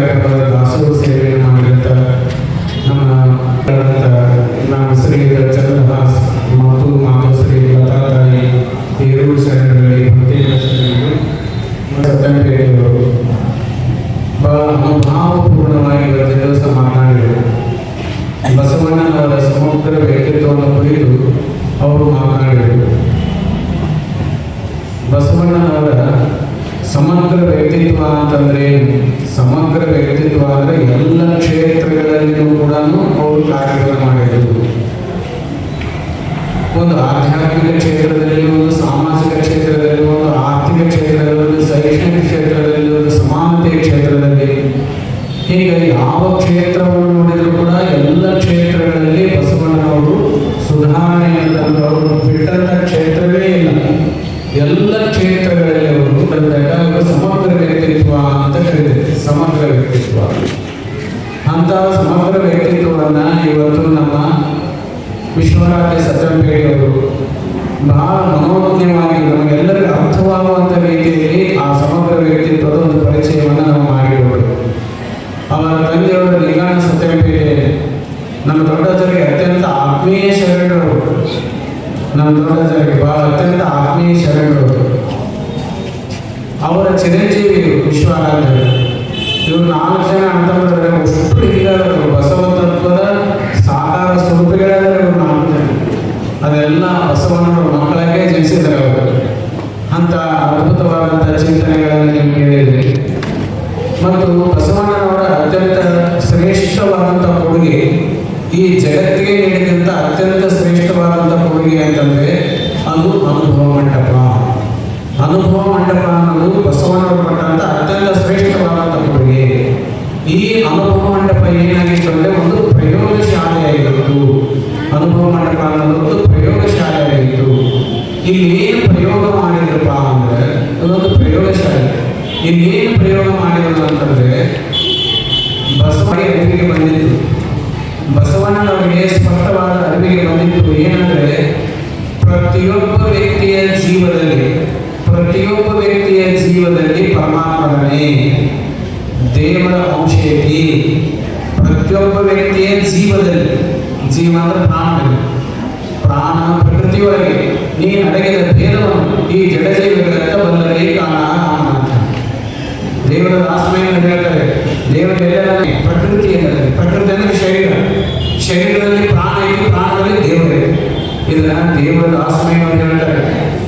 ಕಾರ್ಯಕ್ರಮದ ದಾಸೋಹ ಸೇವೆಯನ್ನು ಮಾಡಿದಂಥ ನಮ್ಮ ಶ್ರೀಯುತ ಚಂದ್ರಹಾಸ್ ಮತ್ತು ಮಾತೋಶ್ರೀ ಲತಾತಾಯಿ ತೇರೂರು ಶರಣರಲ್ಲಿ ಭಕ್ತೇಂದ್ರ ಶರಣರು ಸತ್ತಂಪೇಟೆಯವರು ಬಹಳ ಅನುಭಾವಪೂರ್ಣವಾಗಿ ಇವತ್ತು ದಿವಸ ಮಾತನಾಡಿದರು. ಬಸವಣ್ಣನವರ ಸಮಗ್ರ ವ್ಯಕ್ತಿತ್ವವನ್ನು ಕುರಿತು ಅವರು ಮಾತನಾಡಿದರು. ಬಸವಣ್ಣನವರ ಸಮಗ್ರ ವ್ಯಕ್ತಿತ್ವ ಅಂತಂದ್ರೆ, ಸಮಗ್ರ ವ್ಯಕ್ತಿತ್ವ ಅಂದರೆ ಎಲ್ಲ ಕ್ಷೇತ್ರಗಳಲ್ಲಿಯೂ ಕೂಡ ಅವರು ಕಾರ್ಯಗಳನ್ನು ಮಾಡಿದರು. ಒಂದು ಆಧ್ಯಾತ್ಮಿಕ ಕ್ಷೇತ್ರದಲ್ಲಿ, ಒಂದು ಸಾಮಾಜಿಕ ಕ್ಷೇತ್ರದಲ್ಲಿ, ಒಂದು ಆರ್ಥಿಕ ಕ್ಷೇತ್ರದಲ್ಲಿ, ಒಂದು ಶೈಕ್ಷಣಿಕ ಕ್ಷೇತ್ರದಲ್ಲಿ, ಒಂದು ಸಮಾನತೆ ಕ್ಷೇತ್ರದಲ್ಲಿ, ಹೀಗೆ ಯಾವ ಕ್ಷೇತ್ರವನ್ನು ನೋಡಿದರೂ ಕೂಡ ಎಲ್ಲ ಕ್ಷೇತ್ರಗಳಲ್ಲಿ ಬಸವಣ್ಣನವರು ಸುಧಾರಣೆಯನ್ನು ಅವರು ಬಿಟ್ಟಂಥ ಕ್ಷೇತ್ರವೇ ಇಲ್ಲ. ಎಲ್ಲ ಕ್ಷೇತ್ರಗಳಲ್ಲಿ ಅವರು ಸಮಗ್ರ ವ್ಯಕ್ತಿತ್ವ ಅಂತ ಕರೀತಾರೆ. ಸಮಗ್ರ ವ್ಯಕ್ತಿತ್ವ ಅಂತ ಸಮಗ್ರ ವ್ಯಕ್ತಿತ್ವವನ್ನು ಇವತ್ತು ನಮ್ಮ ವಿಶ್ವರಾಧ್ಯ ಸತ್ತಂಪೇಟೆಯವರು ಬಹಳ ಮನೋಜ್ಞವಾಗಿ ನಮಗೆಲ್ಲರಿಗೂ ಅರ್ಥವಾಗುವಂಥ ರೀತಿಯಲ್ಲಿ ಆ ಸಮಗ್ರ ವ್ಯಕ್ತಿತ್ವದ ಒಂದು ಪರಿಚಯವನ್ನು ನಾವು ಮಾಡಿಕೊಡೋದು. ಅವರ ತಂದೆಯವರು ಲಿಂಗಾಣ ಸತ್ತಂಪೇಟೆ ನಮ್ಮ ದೊಡ್ಡಜರಿಗೆ ಅತ್ಯಂತ ಆತ್ಮೀಯ ಶರಣರು. ನಮ್ಮ ದೊಡ್ಡಜರಿಗೆ ಬಹಳ ಅತ್ಯಂತ ಆತ್ಮೀಯ ಶರಣರು. ಅವರ ಚಿರಂಜೀವಿ ವಿಶ್ವರಾಧ್ಯರು. ಇವರು 4 ಜನ ಅಂತಂದ್ರೆ ಅಷ್ಟು ಹಿರಿಯರು, ಬಸವ ತತ್ವದ ಸಾಕಾರ ಸ್ವರೂಪಿಗಳಾದರೆ ಇವರು 4 ಜನ. ಅದೆಲ್ಲ ಬಸವಣ್ಣನವರ ಮಕ್ಕಳಿಗೆ ಜನಿಸಿದ್ದಾರೆ ಅವರು. ಅಂತ ಅದ್ಭುತವಾದಂಥ ಚಿಂತನೆಗಳನ್ನು ನೀವು ಕೇಳಿದ್ರಿ. ಮತ್ತು ಬಸವಣ್ಣನವರ ಅತ್ಯಂತ ಶ್ರೇಷ್ಠವಾದಂಥ ಕೊಡುಗೆ, ಈ ಜಗತ್ತಿಗೆ ನೀಡಿದಂಥ ಅತ್ಯಂತ ಶ್ರೇಷ್ಠವಾದಂಥ ಕೊಡುಗೆ ಅಂತಂದರೆ ಅದು ಅನುಭವ ಮಂಟಪ. ಅನುಭವ ಮಂಟಪ ಅನ್ನೋದು ಬಸವಣ್ಣವರು ಕೊಟ್ಟಂಥ ಅತ್ಯಂತ ಶ್ರೇಷ್ಠವಾದಂಥ ಕೊಡುಗೆ. ಈ ಅನುಭವ ಮಂಟಪ ಏನಾಗಿತ್ತು ಅಂದರೆ ಒಂದು ಪ್ರಯೋಗಶಾಲೆಯಾಗಿತ್ತು. ಅನುಭವ ಮಂಟಪ ಅನ್ನೋದು ಒಂದು ಪ್ರಯೋಗಶಾಲೆಯಾಗಿತ್ತು. ಇಲ್ಲಿ ಏನು ಪ್ರಯೋಗ ಮಾಡಿದ್ರಪ್ಪ ಅಂದರೆ ಅದೊಂದು ಪ್ರಯೋಗಶಾಲೆ. ಇನ್ನೇನು ಪ್ರಯೋಗ ಮಾಡಿದ್ರು ಅಂತಂದರೆ ಬಸವನಿಗೆ ಅರಿವಿಗೆ ಬಂದಿತ್ತು. ಬಸವಣ್ಣನವರಿಗೆ ಸ್ಪಷ್ಟವಾದ ಅರಿವಿಗೆ ಬಂದಿತ್ತು ಏನಂದರೆ ಪ್ರತಿಯೊಬ್ಬ ವ್ಯಕ್ತಿಯ ಜೀವದಲ್ಲಿ ಪರಮಾತ್ಮನೇ, ದೇವರ ಅಂಶ ಐತಿ. ಪ್ರತಿಯೊಬ್ಬ ವ್ಯಕ್ತಿಯ ಜೀವದಲ್ಲಿ, ಜೀವ ಅಂದ್ರೆ ಪ್ರಾಣ ಪ್ರಕೃತಿಯೊಳಗೆ ನೀನು ಅಡಗಿದ ಭೇದವನ್ನು ಈ ಜಡಜೀವಿಗಳತ್ತ ಬಂದರೆ ಕಾಣ ಅಂತ ದೇವರ ಆಸ್ಮೆಯನ್ನು ಹೇಳ್ತಾರೆ. ದೇವರೆಲ್ಲ ಪ್ರಕೃತಿಯಲ್ಲಿ, ಪ್ರಕೃತಿ ಅಂದರೆ ಶರೀರದಲ್ಲಿ ಪ್ರಾಣ ಐತಿ, ಪ್ರಾಣದಲ್ಲಿ ದೇವರೇ. ಇದನ್ನ ದೇವರ ಆಸ್ಮೆಯನ್ನು ಹೇಳ್ತಾರೆ.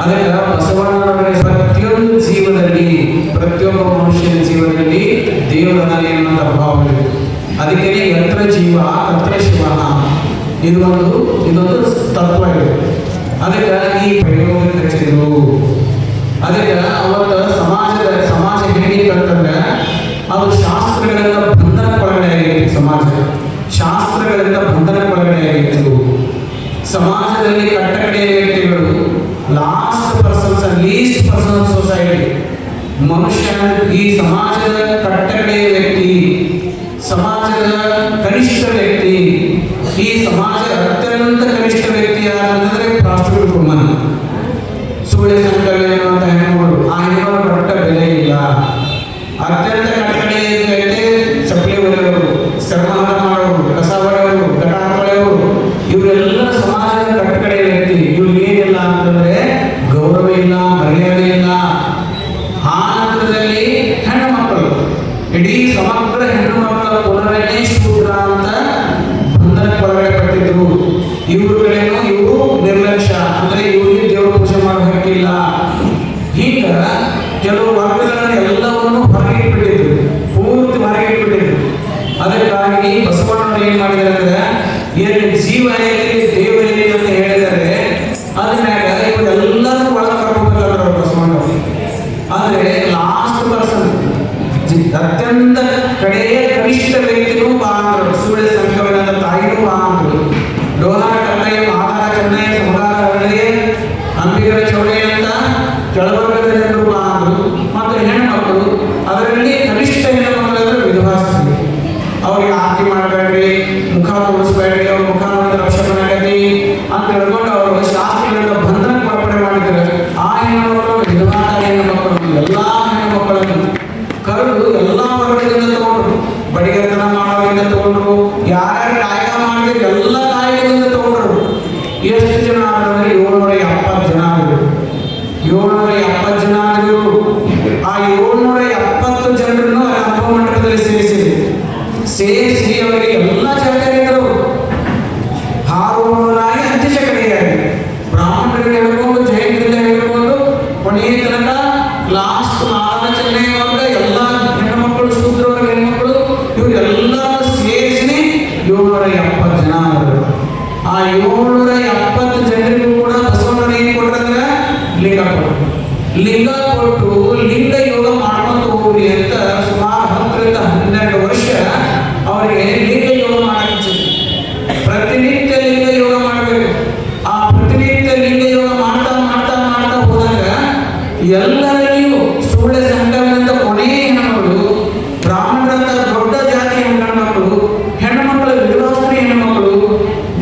ಅದಕ್ಕೆ ಬಸವಣ್ಣನವರ ಪ್ರತಿಯೊಂದು ಜೀವದಲ್ಲಿ, ಪ್ರತಿಯೊಬ್ಬ ಮನುಷ್ಯನ ಜೀವನದಲ್ಲಿ ದೇವರನಲ್ಲಿ ಎನ್ನುವಂಥ ಭಾವವಿದೆ. ಅದಕ್ಕೆ ಯತ್ರ ಜೀವ ತತ್ರ ಶಿವ, ಇದೊಂದು ತತ್ವ ಇದೆ. ಅದಕ್ಕೆ ಈ ಪ್ರಯೋಗ ರಚಿಸಿದರು. ಅದಕ್ಕೆ ಅವತ್ತು ಸಮಾಜ ಹೇಗಿತ್ತಂತಂದ್ರೆ ಅದು ಶಾಸ್ತ್ರಗಳಿಂದ ಬಂಧನಕ್ಕೊಳಗಡೆ ಆಗಿತ್ತು. ಶಾಸ್ತ್ರಗಳಿಂದ ಬಂಧನಕ್ಕೊಳಗಡೆ ಆಗಿತ್ತು. ಸಮಾಜದಲ್ಲಿ ಕಟ್ಟಕಡೆಯ ವ್ಯಕ್ತಿಗಳು, ಲೀಸ್ಟ್ ಪರ್ಸನ್ ಸೊಸೈಟಿ, ಮನುಷ್ಯ ಈ ಸಮಾಜದ ಕಟ್ಟಕಡೆಯ ವ್ಯಕ್ತಿ, ಸಮಾಜದ ಕನಿಷ್ಠ ವ್ಯಕ್ತಿ. ಈ ಸಮಾಜದ ಅತ್ಯಂತ ಕನಿಷ್ಠ ವ್ಯಕ್ತಿ ಯಾರಂತಂದ್ರೆ ಪ್ರಾಸ್ಟಿಟ್ಯೂಟ್ ವುಮನ್, ಸುಳ್ಳೆ ಸಂಕಲ್ಯ ಎನ್ನುವಂಥ ಹೆಣ್ಣುಗಳು. ಆ ಹೆಣ್ಣುಗಳ ದೊಡ್ಡ ಬೆಲೆ ಇಲ್ಲ. ಅತ್ಯಂತ ಕಟ್ಟಕಡೆಯ ವ್ಯಕ್ತಿ ಚಪ್ಪಲಿ ಹೊಡೆಯವರು, ಶರ್ಮಹಾರ ಮಾಡೋರು, ಕಸ ಹೊಡೆಯವರು, ಘಟ ಹೊಡೆಯವರು, ಇವರೆಲ್ಲ ಸಮಾಜದ ಕಟ್ಟಕಡೆಯ ವ್ಯಕ್ತಿ. ಇವ್ರಿಗೆ ಏನಿಲ್ಲ ಅಂತಂದ್ರೆ ಗೌರವ ಇಲ್ಲ, ಮರ್ಯಾದೆ ಇಲ್ಲ. ಆ ನಂತರದಲ್ಲಿ ಹೆಣ್ಣು ಮಕ್ಕಳು, ಇಡೀ ಸಮಗ್ರ ಹೆಣ್ಣು ಮಕ್ಕಳ ಪುನರನ್ನೇ ಶೂದ್ರ ಅಂತ ಬಂಧನಕ್ಕೊಳಗಡೆ ಪಟ್ಟಿದ್ರು. ಇವ್ರುಗಳೇನು, ಇವರು ನಿರ್ಲಕ್ಷ್ಯ ಅಂದ್ರೆ ಇವರಿಗೆ ದೇವರ ಪೂಜೆ ಮಾಡೋ ಹಕ್ಕಿಲ್ಲ. ಈಗ ಕೆಲವು ವರ್ಗಗಳನ್ನು ಎಲ್ಲವನ್ನು ಹೊರಗಿಟ್ಬಿಟ್ಟಿದ್ರು, ಪೂರ್ತಿ ಹೊರಗಿಟ್ಬಿಟ್ಟಿದ್ರು. ಅದಕ್ಕಾಗಿ ಬಸವಣ್ಣವರು ಏನ್ ಮಾಡಿದ್ದಾರೆ ಅಂದ್ರೆ ಏನು ಜೀವ ಏನಿದೆ ದೇವರು ಏನಿದೆ ಅಂತ ಹೇಳಿದರೆ ಅದನ್ಯಾಗ ಇವರೆಲ್ಲರೂ ಒಳಗೆ ಕರ್ಕೋಬೇಕಾದ್ರೆ ಬಸವಣ್ಣವರು. ಆದರೆ ಲಾಸ್ಟ್ ಪರ್ಸನ್, ಅತ್ಯಂತ ಕಡೆಯ ಕನಿಷ್ಠ ವ್ಯಕ್ತಿನೂ ಬಾ ಅಂದರು. ಸೂರ್ಯ ಸಂಕಲನದ ತಾಯಿನೂ ಬಾ ಅಂದರು. ಲೋಹಾರ ಕನ್ನಯ್ಯ, ಮಾದಾರ ಕನ್ನಯ್ಯ, ಸಮಗಾರ ಹಳ್ಳಿಯ, ಅಂಬಿಗರ ಚೌಡಯ್ಯ ಅಂತ ಕೆಳವರ್ಗದ ಜನರು ಬಾ ಅಂದರು. ಮತ್ತು ಹೆಣ್ಮಕ್ಕಳು, ಅದರಲ್ಲಿ ಕನಿಷ್ಠ ಹೆಣ್ಣುಮಕ್ಕಳಂದ್ರೆ ವಿಧವಾಸ್ತ್ರೀ. ಅವ್ರಿಗೆ ಆರತಿ ಮಾಡಬೇಡ್ರಿ, ಮುಖ ತೋರಿಸ್ಬೇಡ್ರಿ, ಅವ್ರ ಮುಖ ನೋಡಿದ ರಕ್ಷಣೆ ಆಗತಿ ಅಂತ ಹೇಳ್ಕೊಂಡು ಅವರು ಶಾಸ್ತ್ರಗಳಿಂದ ಬಂಧನಕ್ಕೆ ಒಳಪಡೆ ಮಾಡಿದ್ದಾರೆ. ಆ ಹೆಣ್ಣುಮಕ್ಕಳು, ವಿಧವಾದ ಹೆಣ್ಣುಮಕ್ಕಳು, ಎಲ್ಲ ಹೆಣ್ಣುಮಕ್ಕಳನ್ನು ಕರೆದು ಎಲ್ಲ ವರ್ಗದಿಂದ ತಗೊಂಡ್ರು. ಬಾಯಿಂದ ತಗೊಂಡ್ರು, ಯಾರ್ಯಾರು ಕಾಯಕ ಮಾಡಿದ್ರು ಎಲ್ಲ ಕಾಯಕದಿಂದ ತಗೊಂಡ್ರು. ಎಷ್ಟು ಜನ ಆದ್ರೆ 770 ಜನ ಆದ್ರು. 770 ಜನ ಆದ್ರು. ಆ 770 ಜನರನ್ನು ಹಬ್ಬ ಮಂಟಪದಲ್ಲಿ ಸೇರಿಸಿ ಅವರಿಗೆ ಎಲ್ಲ ಜವಾಬ್ದಾರಿಗಳು ಹಾರುವವನಾಗಿ ಅಂತ್ಯಚಕ್ರಿಯಾಗಿ ಬ್ರಾಹ್ಮಣರಿಗೆ ಹೇಳ್ಕೊಂಡು ಜಯಂತಿಯಿಂದ ಹೇಳ್ಕೊಂಡು ಕೊನೆಯ ತನಕ ಲಾಸ್ಟ್ ನಾರಾಚರಣೆಯವರೆಗ ಎಲ್ಲ ಹೆಣ್ಣುಮಕ್ಕಳು ಶೂದ್ರವರ್ಗ ಹೆಣ್ಮಕ್ಕಳು ಇವರೆಲ್ಲರೂ ಸೇರಿಸಿ 770 ಜನ ಆದರು. ಆ 770 ಜನರಿಗೂ ಕೂಡ ಬಸವಣ್ಣನ ಏನ್ ಕೊಟ್ರಂದ್ರೆ ಲಿಂಗ ಕೊಟ್ಟು, ಲಿಂಗ ಯೋಗ ಮಾಡ್ಕೊಂಡು ಹೋಗ್ರಿ ಅಂತ ಸುಮಾರು 10ರಿಂದ 12 ವರ್ಷ ಅವರಿಗೆ ಲಿಂಗ ಯೋಗ ಮಾಡಕ್ಕೆ ಪ್ರತಿನಿತ್ಯ ಲಿಂಗ ಯೋಗ ಮಾಡಬೇಕು. ಆ ಪ್ರತಿನಿತ್ಯ ಲಿಂಗ ಯೋಗ ಮಾಡ್ತಾ ಮಾಡ್ತಾ ಮಾಡ್ತಾ ಹೋದಾಗ ಎಲ್ಲರಿಗೂ ಸುಳ್ಳೆ ಸಂಘವಿನಂತ ಕೊನೆಯ ಹೆಣ್ಣುಮಕ್ಕಳು, ಬ್ರಾಹ್ಮಣರಂತ ದೊಡ್ಡ ಜಾತಿ ಹೆಣ್ಣುಮಕ್ಕಳು, ಹೆಣ್ಣುಮಕ್ಕಳು ವಿಧವಾಸ್ತ್ರೀ ಹೆಣ್ಣುಮಕ್ಕಳು,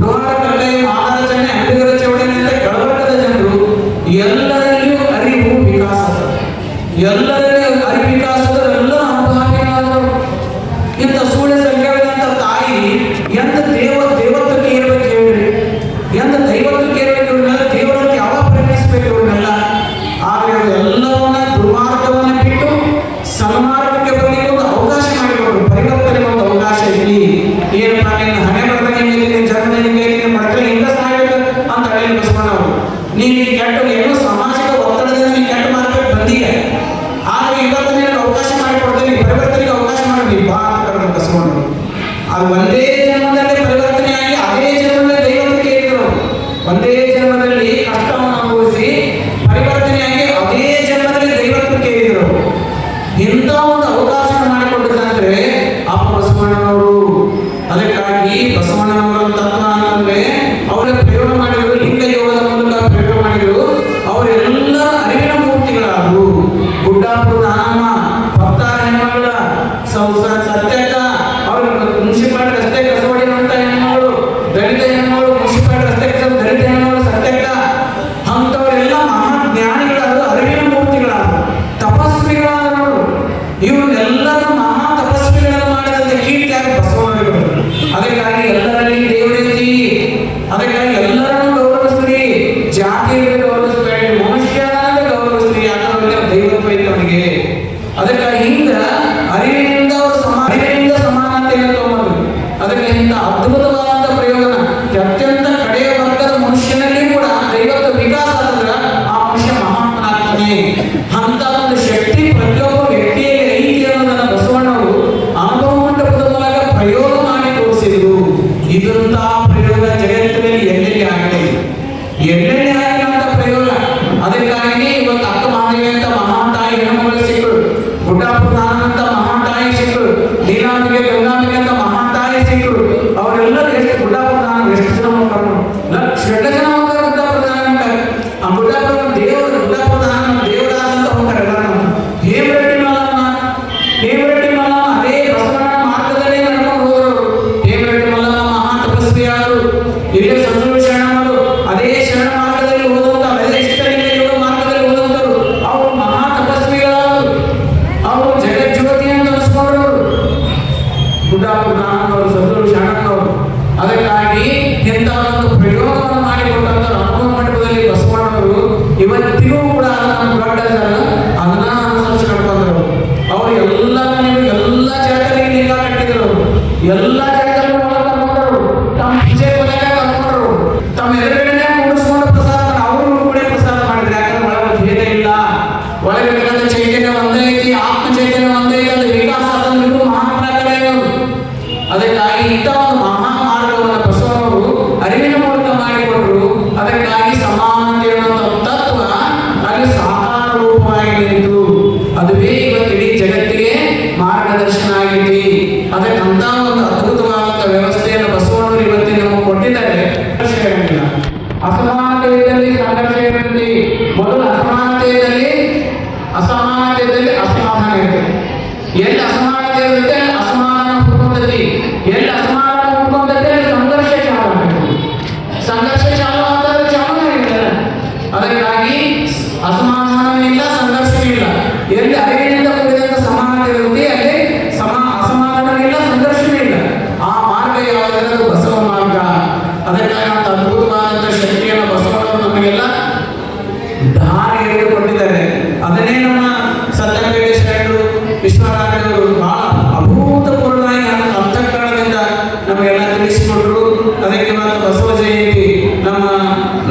ಡೋರ ಕಡ್ಡಾಯ ಮಹಾರಾಜನೇ ಅಂಬಿಗರ ಚೌಡನೆಂತ ಕೆಳಮಟ್ಟದ ಜನರು ಎಲ್ಲರಲ್ಲಿಯೂ ಅರಿವು ವಿಕಾಸ, ಎಲ್ಲರಲ್ಲಿಯೂ ಅರಿವು ವಿಕಾಸದ ಎಲ್ಲ ಅನುಭವಿಗಳಾದರು. ಇಂಥ ಸುಳ್ಳೆ ಸಂಘವಿನಂತ ತಾಯಿ ಎಂತ ದೇವತ್ವಕ್ಕೆ ಇರಬೇಕು ಹೇಳ್ರಿ, ಎಂತ ದೈವತ್ವಕ್ಕೆ ಇರಬೇಕು ಇವ್ರನ್ನೆಲ್ಲ, ದೇವರನ್ನು ಯಾವಾಗ ಪ್ರೇಮಿಸಬೇಕು ಇವ್ರನ್ನೆಲ್ಲ. ಆದರೆ ಎಲ್ಲವನ್ನ ದುರ್ಮಾರ್ಗವನ್ನು ಬಿಟ್ಟು ಸನ್ಮಾರ್ಗಕ್ಕೆ ಬರಲಿಕ್ಕೆ ಒಂದು ಅವಕಾಶ ಮಾಡಿಕೊಟ್ರು, ಪರಿವರ್ತನೆಗೆ ಒಂದು ಅವಕಾಶ ಇಲ್ಲಿ. ಏನಪ್ಪ ನಿನ್ನ ಹಣೆ ಬರದ ನಿನ್ನ ಜನ್ಮ ನಿನ್ನ ಮಕ್ಕಳು ಹಿಂಗ ಸಾಯಬೇಕು ಅಂತ ಹೇಳಿ ಬಸವಣ್ಣವರು. ನೀನು ಕೆಟ್ಟ ಏನೋ ಸಾಮಾಜಿಕ ಒತ್ತಡದಿಂದ ನೀನು ಕೆಟ್ಟ ಮಾರ್ಗಕ್ಕೆ ಬಂದಿದೆ, ಆದರೆ ಇವತ್ತು ನಿನಗೆ ಅವಕಾಶ ಮಾಡಿಕೊಡ್ತೀನಿ, ಪರಿವರ್ತನೆಗೆ ಅವಕಾಶ ಮಾಡಿ ಬಾ ಅಂತ ಬಸವಣ್ಣವರು. ಅದು ಒಂದೇ ಜನ್ಮದಲ್ಲಿ ಪರಿವರ್ತನೆಯಾಗಿ ಅದೇ ಜನ್ಮದಲ್ಲಿ ದೈವತ್ವಕ್ಕೆ ಇದ್ರು, ಒಂದೇ ಜನ್ಮದಲ್ಲಿ ಕಷ್ಟವನ್ನು ಅನುಭವಿಸಿ ಪರಿವರ್ತನೆಯಾಗಿ ಅದೇ ಜನ್ಮದಲ್ಲಿ ದೈವತ್ವಕ್ಕೆ ಇದ್ರು. ಇಂಥ ಒಂದು ಅವಕಾಶ ಮಾಡಿಕೊಟ್ಟಿದ್ದಂದ್ರೆ ಅಪ್ಪ ಬಸವಣ್ಣನವರು. ಅದಕ್ಕಾಗಿ ಬಸವಣ್ಣನವರ ತತ್ವ ಅಂತಂದ್ರೆ ಅವರ ಪ್ರಯೋಗ ಮಾಡಿದ್ರು, ಲಿಂಗ ಯೋಗದ ಮೂಲಕ ಪ್ರಯೋಗ ಮಾಡಿದ್ರು. ಅವರೆಲ್ಲ ಅರಿವಿನ ಮೂರ್ತಿಗಳಾದ್ರು. ಗುಡ್ಡಾಪುರ ನಾಮ ಭಕ್ತಾರ ಹೆಣ್ಮಗಳ ಸತ್ಯಕ್ಕ, ಅವ್ರ ಮುನ್ಸಿಪಾಲ್ ರಸ್ತೆ ಕಸವಡಿನಂತ ಹೆಣ್ಮಗಳು, ದಲಿತ ಹೆಣ್ಮಗಳು ಮುನ್ಸಿಪಾಲ್ ರಸ್ತೆ ದಲಿತ ಹೆಣ್ಮಗಳು ಸತ್ಯಕ್ಕ, ಅಂಥವರೆಲ್ಲ ಮಹಾಜ್ಞಾನಿಗಳಾದ್ರು, ಅರಿವಿನ ಮೂರ್ತಿಗಳಾದ್ರು, ತಪಸ್ವಿಗಳಾದ್ರು. ಇವನ್ನೆಲ್ಲರೂ ಮಹಾ ತಪಸ್ವಿಗಳನ್ನು ಮಾಡಿದಂತೆ ಕೀರ್ತಿ ಯಾರು ಬಸವಣ್ಣಗಳು. ಅದಕ್ಕಾಗಿ ಎಲ್ಲರಲ್ಲಿ ದೇವರಿದ್ದೀ, ಅದಕ್ಕಾಗಿ ಎಲ್ಲರನ್ನು ಗೌರವಿಸ್ರಿ, ಜಾತಿಯನ್ನು ಗೌರವಿಸಬೇಡಿ, ಮನುಷ್ಯನಾಗ ಗೌರವಿಸ್ರಿ, ಯಾಕಂದ್ರೆ ದೈವತ್ವ ಇತ್ತು ಅವನಿಗೆ. ಅದಕ್ಕಾಗಿ ಹಿಂಗ ಅರಿವಿನಿಂದ ಅರಿವಿನಿಂದ ಸಮಾನತೆಯನ್ನು ತಗೊಂಡು, ಅದಕ್ಕೆ ಇಂಥ ಅದ್ಭುತವಾದಂಥ ಪ್ರಯೋಗನ ಅತ್ಯಂತ ಕಡೆಯ ವರ್ಗದ ಮನುಷ್ಯನಲ್ಲಿ ಕೂಡ ದೈವತ್ವ ವಿಕಾಸ ಆದ್ರೆ ಆ ಮನುಷ್ಯ ಮಹಾತ್ಮನಾಗ್ತಾನೆ. ಅಂತ ಒಂದು ಶಕ್ತಿ ಪ್ರತಿಯೊಬ್ಬ ವ್ಯಕ್ತಿಯಲ್ಲಿ ಐತಿ ಅನ್ನೋದನ್ನ ಬಸವಣ್ಣವರು ಅನುಭವ ಮಂಟಪದ ಮೂಲಕ ಪ್ರಯೋಗ ಮಾಡಿ ತೋರಿಸಿದ್ರು. ಇದಂತಹ ಪ್ರಯೋಗ ಜಗತ್ತಿನಲ್ಲಿ ಎಲ್ಲೆಲ್ಲಿ ಆಗಿದೆ, ಎಲ್ಲೆಲ್ಲಿ ಆಗಿರುವಂತ ಪ್ರಯೋಗ. ಅದಕ್ಕಾಗಿ ಇವತ್ತು ಅಕ್ಕ ಮಹಾದೇವಿ ಅಂತ ಮಹಾತಾಯಿ ಹೆಣ್ಣುಮಗಳು ಸಿಕ್ಕಳು, ಗುಡ್ಡಾಪುರ ನಾನಂತ ಮಹಾತಾಯಿ ಸಿಕ್ಕಳು, ನೀಲಾಂಬಿಕೆ ಗಂಗಾಂಬಿಕೆ ಅಂತ ಮಹಾತಾಯಿ ಸಿಕ್ಕಳು. ಅವರೆಲ್ಲರೂ ಎಷ್ಟು ಗುಡ್ಡಾಪುರ ನಾನು ಎಷ್ಟು ಜನ ಹೋಗ್ತಾರೆ, ಲಕ್ಷ ಜನ ಹೋಗ್ತಾರೆ ಗುಡ್ಡಾಪುರ ನಾನಂತ. ಆ ಗುಡ್ಡಾಪುರ ದೇವರು, ಗುಡ್ಡಾಪುರ ನಾನು ದೇವರಾದಂತ ಹೋಗ್ತಾರೆ ಎಲ್ಲರೂ. ಹೇಮರೆಡ್ಡಿ ಮಲ್ಲಮ್ಮ ಅದೇ ಬಸವಣ್ಣನ ಮಾರ್ಗದಲ್ಲೇ ನಡ್ಕೊಂಡು ಹೋದರು. ಹೇಮರೆಡ್ಡಿ ಮಲ್ಲಮ್ಮ ಮಹಾ ತಪಸ್ವಿಯಾದರು. ಇಲ್ಲೇ ಸಂತೂರು ಶರಣವರು ಅದೇ ಶರಣ ಮಾರ್ಗದಲ್ಲಿ ಹೋದಂತ, ಅದೇ ಇಷ್ಟಲಿಂಗ ಯೋಗ ಮಾರ್ಗದಲ್ಲಿ ಹೋದಂತರು. ಅವರು ಮಹಾ ತಪಸ್ವಿಗಳಾದರು. ಅವರು ಜಗಜ್ಯೋತಿ ಅಂತ ಅನಿಸ್ಕೊಂಡ್ರು ಗುಡ್ಡಾಪುರ ನಾನವರು, ಸಂತೂರು ಶರಣವರು. ಅದಕ್ಕಾಗಿ ಇಂಥ ಒಂದು ಪ್ರಯೋಗವನ್ನು ಮಾಡಿಕೊಟ್ಟಂತ ಅನುಭವ ಮಂಟಪದಲ್ಲಿ ಬಸವಣ್ಣವರು ಇವತ್ತಿಗೂ ಕೂಡ ಅದನ್ನು ದೊಡ್ಡ ಅದನ್ನ ಅನುಸರಿಸಿಕೊಂಡ್ರು. ಅವರು ಎಲ್ಲ ಜಾಗದಲ್ಲಿ ಲಿಂಗ ಕಟ್ಟಿದರು, ಎಲ್ಲ ಜಾಗದಲ್ಲಿ ಕರ್ಕೊಂಡ್ರು, ತಮ್ಮ ಪೂಜೆ ಮನೆಯಾಗ ಕರ್ಕೊಂಡ್ರು, ತಮ್ಮ ಎದುರುಗಡೆ ಮುಗಿಸ್ಕೊಂಡು ಪ್ರಸಾದ ಅವರು ಕೂಡ ಪ್ರಸಾದ ಮಾಡಿದ್ರು. ಯಾಕಂದ್ರೆ ಒಳಗೆ ಭೇದ ಇಲ್ಲ, ಒಳಗೆ ಚೈತನ್ಯ ಒಂದೇ ಐತಿ, ಆತ್ಮ ಚೈತನ್ಯ ಒಂದೇ ಐತಿ, ಅದು ವಿಕಾಸ ಆದಂದ್ರೂ ಮಹಾಪ್ರಕರಣಗಳು. ಅದಕ್ಕಾಗಿ ಇಂಥ ಒಂದು ಮಹಾ ಮಾರ್ಗವನ್ನು ಬಸವಣ್ಣವರು ಅರಿವಿನ ಮೂಲಕ ಮಾಡಿಕೊಟ್ರು. ಅದಕ್ಕಾಗಿ ಸಮಾನತೆ ಅನ್ನೋ ತತ್ವ ಅಲ್ಲಿ ಸಾಕಾರ ರೂಪವಾಗಿ ನಿಂತು ಅದುವೇ ಇವತ್ತು ಇಡೀ ಜಗತ್ತಿಗೆ ಮಾರ್ಗದರ್ಶನ ಆಗೈತಿ. ಅದಕ್ಕಂತ ಒಂದು ಅದ್ಭುತವಾದಂಥ ವ್ಯವಸ್ಥೆಯನ್ನು ಬಸವಣ್ಣವರು ಇವತ್ತಿನ ನಮಗೆ ಕೊಟ್ಟಿದ್ದಾರೆ. ಅಸಮಾನತೆ ಇದ್ದಲ್ಲಿ ಸಂಘರ್ಷ ಇರುತ್ತೆ. ಮೊದಲು ಅಸಮಾನತೆ ಇದ್ದಲ್ಲಿ ಅಸಮಾಧಾನ ಇರುತ್ತೆ. ಎಲ್ಲಿ ಅಸಮಾನತೆ ಇರುತ್ತೆ ಅಸಮಾಧಾನ ಹುಡ್ಕೊಂತೈತಿ. ಎಲ್ಲಿ ಅಸಮಾಧಾನ ಹುಡ್ಕೊಂಡ್ ವಿಶ್ವರಾಜರು ಬಹಳ ಅಭೂತಪೂರ್ವವಾಗಿ ಅಂತಃಕರಣದಿಂದ ನಮಗೆಲ್ಲ ತಿಳಿಸಿಕೊಟ್ರು. ಅದಕ್ಕೆ ಮಾತ್ರ ಬಸವ ಜಯಂತಿ ನಮ್ಮ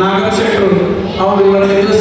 ನಾಗಪ್ಪ ಶೆಟ್ಟರು ಅವರು ಇವತ್ತು